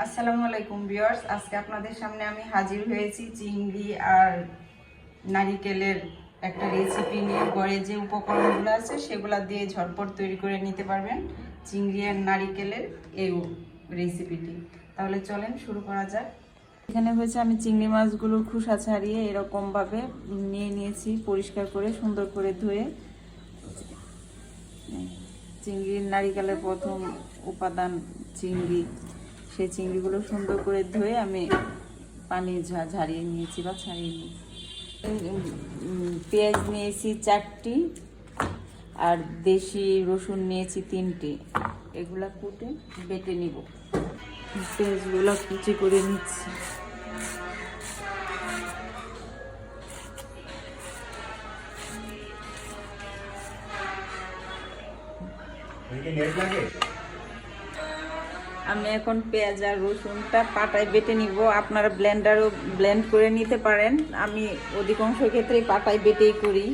আসসালামু আলাইকুম ভিউয়ার্স, আজকে আপনাদের সামনে আমি হাজির হয়েছি চিংড়ি আর নারিকেলের একটা রেসিপি নিয়ে। ঘরে যে উপকরণগুলো আছে সেগুলো দিয়ে ঝটপট তৈরি করে নিতে পারবেন চিংড়ি আর নারিকেলের এই রেসিপিটি। তাহলে চলেন শুরু করা যাক। এখানে হয়েছে আমি চিংড়ি মাছগুলোর খোসা ছাড়িয়ে এরকমভাবে নিয়ে নিয়েছি, পরিষ্কার করে সুন্দর করে ধুয়ে। চিংড়ির নারিকেলের প্রথম উপাদান চিংড়ি, সেই চিংড়িগুলো সুন্দর করে ধুয়ে আমি পানি ঝারিয়ে নিয়েছি বা ছাড়িয়ে নিয়েছি। পেঁয়াজ নিয়েছি 4টি আর দেশি রসুন নিয়েছি 3টি। এগুলা কুটে বেটে নিব। পেঁয়াজগুলো কুচি করে নিচ্ছি। আমি এখন পেঁয়াজ আর রসুনটা পাটায় বেটে নিব। আপনারা ব্লেন্ডারও ব্লেন্ড করে নিতে পারেন, আমি অধিকাংশ ক্ষেত্রেই পাটায় বেটেই করি।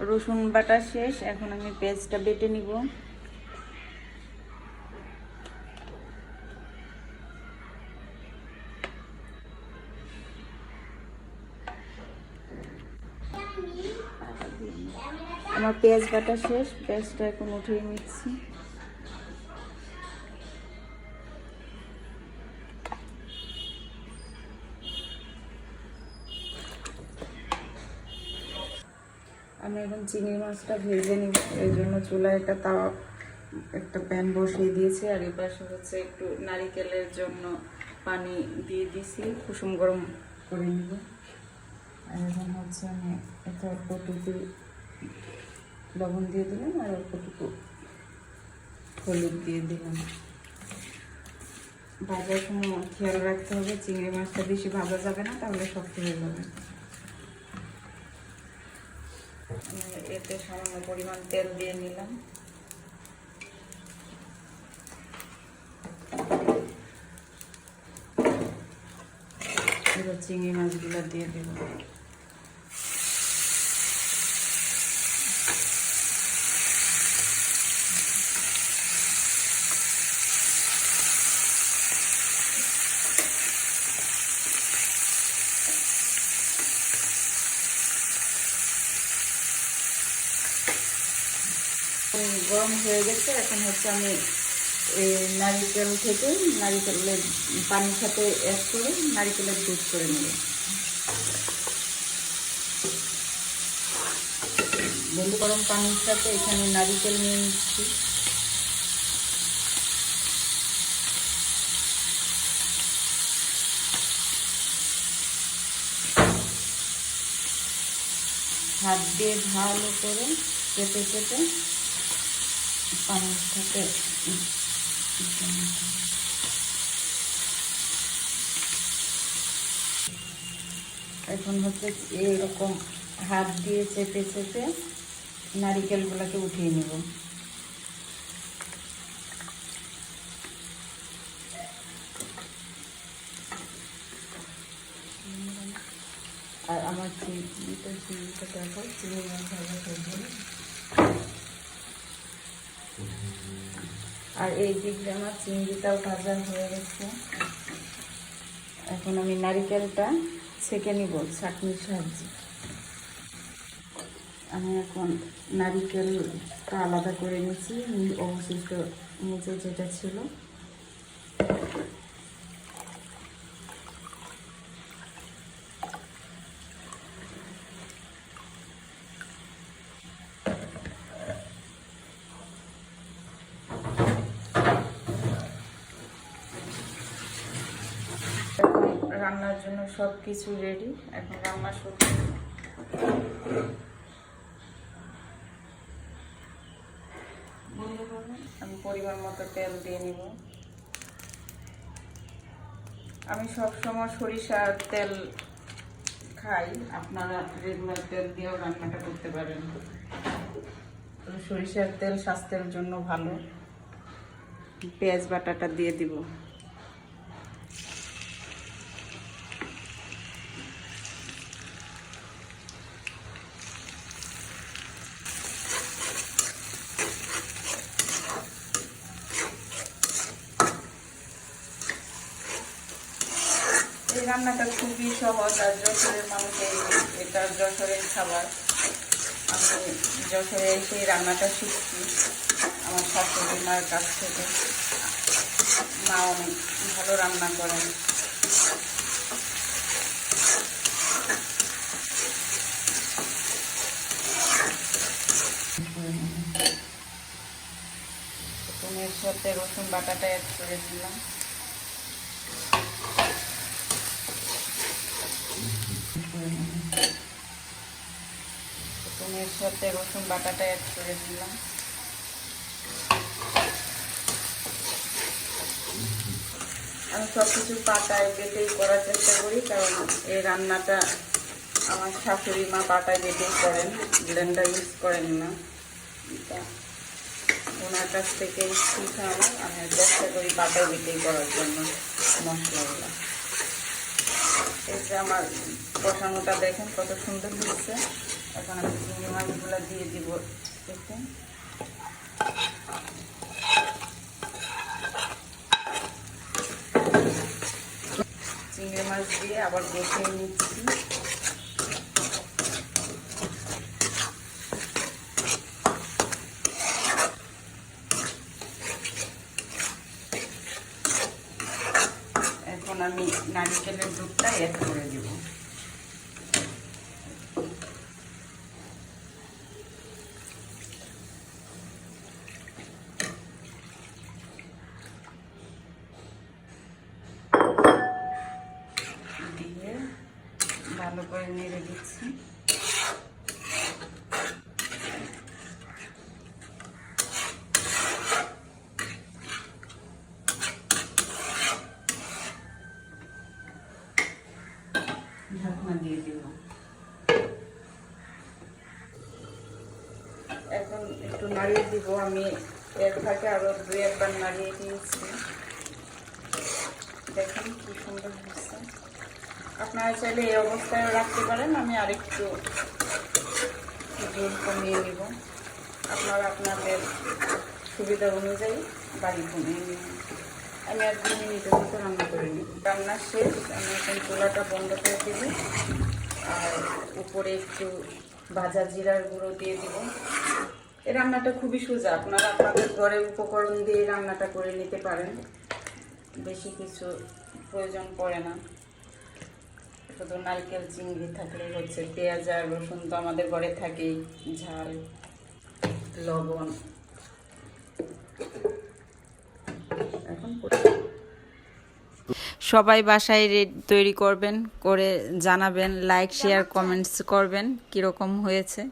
রসুন বাটা শেষ, এখন আমি পেঁয়াজটা বেটে নিব। আমার পেঁয়াজ বাটা শেষ, পেঁয়াজটা এখন উঠিয়ে নিচ্ছি। আমি এখন চিংড়ি মাছটা ভেজে নিব, এই জন্য চুলায় একটা প্যান বসিয়ে দিয়েছি। আর এই পাশে হচ্ছে একটু নারিকেলের জন্য পানি দিয়ে দিয়েছি, কুসুম গরম করে নিব। আর এখন হচ্ছে আমি একটা অল্পটুকু লবণ দিয়ে দিলাম আর অল্পটুকু হলুদ দিয়ে দিলাম। ভাজার সময় খেয়াল রাখতে হবে চিংড়ি মাছটা বেশি ভাজা যাবে না, তাহলে শক্ত হয়ে যাবে। এতে সামান্য পরিমাণ তেল দিয়ে নিলাম। এবার চিংড়ি মাছগুলো দিয়ে দেব। গরম হয়ে গেছে, এখন হচ্ছে আমি নারিকেলের পানির সাথে অ্যাড করে নারিকেলের দুধ করে নেব। বন্ধু গরম পানির সাথে এখানে নারিকেল নিয়ে নিচ্ছি। হাত দিয়ে ভালো করে চেপে চেপে পানির সাথে এখন হচ্ছে এরকম হাত দিয়ে চেপে চেপে নারিকেলগুলোকে উঠিয়ে নেব। আর আমার চিংড়িটা দেখো, চিংড়ি মাছ ভাজা করবো। আর এই দিক দিয়ে আমার চিংড়িটাও ভাজা হয়ে গেছে। এখন আমি নারিকেলটা ছেঁকে নিব ছাঁকনির সাহায্যে। আমি এখন নারিকেলটা আলাদা করে নিচ্ছি, অবশিষ্ট নিচে যেটা ছিল। রান্নার জন্য সব কিছু রেডি, এখন রান্না শুরু। আমি পরিমাণ মতো তেল দিয়ে নিব। আমি সবসময় সরিষার তেল খাই, আপনারা রেগুলার তেল দিয়েও রান্নাটা করতে পারেন। সরিষার তেল স্বাস্থ্যের জন্য ভালো। পেঁয়াজ বাটাটা দিয়ে দিব। এই রান্নাটা খুবই সহজ, আর যশোরের মানুষের এটা যশোরের খাবার। আমি যশোরে এসে রান্নাটা শিখছি আমার শাশুড়ি মার কাছ থেকে। মা অনেক ভালো রান্না করেন। এর সাথে রসুন বাটাটা অ্যাড করে দিলাম। এর সাথে রসুন বাটাটা অ্যাড করে দিলাম। আমি সব কিছু পাটায় বেটেই করার চেষ্টা করি, কারণ এই রান্নাটা আমার শাশুড়ি মা পাটায় বেটেই করেন, ব্লেন্ডার ইউজ করেন না। ওনার কাছ থেকে শিখে আমি চেষ্টা করি পাটায় বেটেই করার জন্য মশলাগুলো। এই যে আমার কষানোটা দেখেন কত সুন্দর হচ্ছে। এখন আমি চিংড়ি মাছগুলো দিয়ে দিব। দেখুন চিংড়ি মাছ দিয়ে আবার কষিয়ে নিচ্ছি। এখন আমি নারকেলের দুধটা অ্যাড করে দিব। দিয়ে ভালো করে নেড়ে দিচ্ছি। ঢাকনা দিয়ে দিব। এখন একটু নাড়িয়ে দিব। আমি এর ফাঁকে আরো 2 একবার নাড়িয়ে দিয়েছি। দেখেন কি সুন্দর হচ্ছে। আপনারা চাইলে এই অবস্থায় রাখতে পারেন। আমি আরেকটু জল কমিয়ে নিব। আপনারা আপনাদের সুবিধা অনুযায়ী বাড়ি কমিয়ে নেবেন। আমি আর 2 মিনিটের মতো রান্না করে নিব। রান্না শেষ। আমি এখন চুলাটা বন্ধ করে দিব, আর উপরে একটু ভাজা জিরার গুঁড়ো দিয়ে দিব। এই রান্নাটা খুবই সোজা। আপনারা আপনাদের ঘরের উপকরণ দিয়ে রান্নাটা করে নিতে পারেন। বেশি কিছু প্রয়োজন পড়ে না, শুধু নারকেল চিংড়ি থাকলে হচ্ছে। পেঁয়াজ আর রসুন তো আমাদের ঘরে থাকেই, ঝাল, লবণ। এখন সবাই বাসায় তৈরি করবেন, করে জানাবেন, লাইক শেয়ার কমেন্টস করবেন কীরকম হয়েছে।